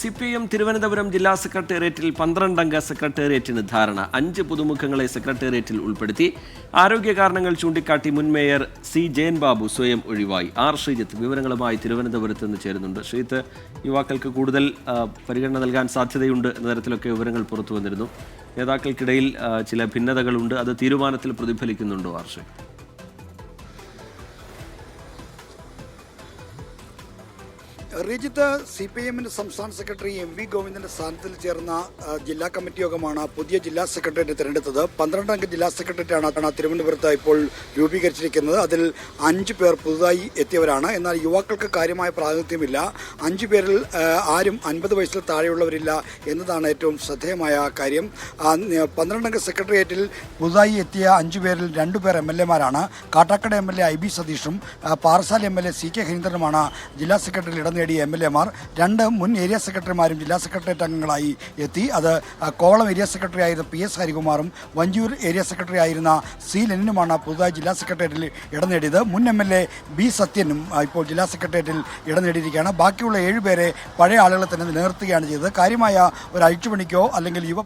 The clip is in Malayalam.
CPM തിരുവനന്തപുരം ജില്ലാ സെക്രട്ടേറിയറ്റിൽ 12-അംഗ സെക്രട്ടേറിയറ്റിന് ധാരണ. 5 പുതുമുഖങ്ങളെ സെക്രട്ടേറിയറ്റിൽ ഉൾപ്പെടുത്തി. ആരോഗ്യ കാരണങ്ങൾ ചൂണ്ടിക്കാട്ടി മുൻ മേയർ സി ജയൻ ബാബു സ്വയം ഒഴിവായി. ആർ ശ്രീജിത്ത് വിവരങ്ങളുമായി തിരുവനന്തപുരത്ത് നിന്ന് ചേരുന്നുണ്ട്. ശ്രീജിത്ത്, യുവാക്കൾക്ക് കൂടുതൽ പരിഗണന നൽകാൻ സാധ്യതയുണ്ട് എന്ന തരത്തിലൊക്കെ വിവരങ്ങൾ പുറത്തു വന്നിരുന്നു. നേതാക്കൾക്കിടയിൽ ചില ഭിന്നതകളുണ്ട്. അത് തീരുമാനത്തിൽ പ്രതിഫലിക്കുന്നുണ്ടോ ആർ ശ്രീജിത്ത്? റിജിത്ത്, CPM സംസ്ഥാന സെക്രട്ടറി MV ഗോവിന്ദന്റെ സ്ഥാനത്തിൽ ചേർന്ന ജില്ലാ കമ്മിറ്റി യോഗമാണ് പുതിയ ജില്ലാ സെക്രട്ടറിയെ തിരഞ്ഞെടുത്തത്. 12-അംഗ ജില്ലാ സെക്രട്ടറിയാണ് തിരുവനന്തപുരത്ത് ഇപ്പോൾ രൂപീകരിച്ചിരിക്കുന്നത്. അതിൽ 5 പേർ പുതുതായി എത്തിയവരാണ്. എന്നാൽ യുവാക്കൾക്ക് കാര്യമായ പ്രാതിനിധ്യമില്ല. 5 പേരിൽ ആരും 50 വയസ്സിൽ താഴെയുള്ളവരില്ല എന്നതാണ് ഏറ്റവും ശ്രദ്ധേയമായ കാര്യം. 12-അംഗ സെക്രട്ടേറിയറ്റിൽ പുതുതായി എത്തിയ 5 പേരിൽ 2 പേർ MLA-മാരാണ്. Kattakada MLA IB സതീഷും Parassala MLA CK ഹരീന്ദ്രനുമാണ് ജില്ലാ സെക്രട്ടറിയിൽ ഇടം നേടിയ MLA-മാർ. 2 മുൻ ഏരിയ സെക്രട്ടറിമാരും ജില്ലാ സെക്രട്ടേറിയറ്റ് അംഗങ്ങളായി എത്തി. അത് കോവളം ഏരിയ സെക്രട്ടറി ആയിരുന്ന PS ഹരികുമാറും വഞ്ചൂർ ഏരിയ സെക്രട്ടറി ആയിരുന്ന C ലെനിനുമാണ് പുതുതായി ജില്ലാ സെക്രട്ടേറിയറ്റിൽ ഇടം നേടിയത്. മുൻ MLA B സത്യനും ഇപ്പോൾ ജില്ലാ സെക്രട്ടേറിയറ്റിൽ ഇടം നേടിയിരിക്കുകയാണ്. ബാക്കിയുള്ള 7 പേരെ പഴയ ആളുകളെ തന്നെ നിലനിർത്തുകയാണ് ചെയ്തത്. കാര്യമായ ഒരു അഴിച്ചുപണിക്കോ അല്ലെങ്കിൽ യുവ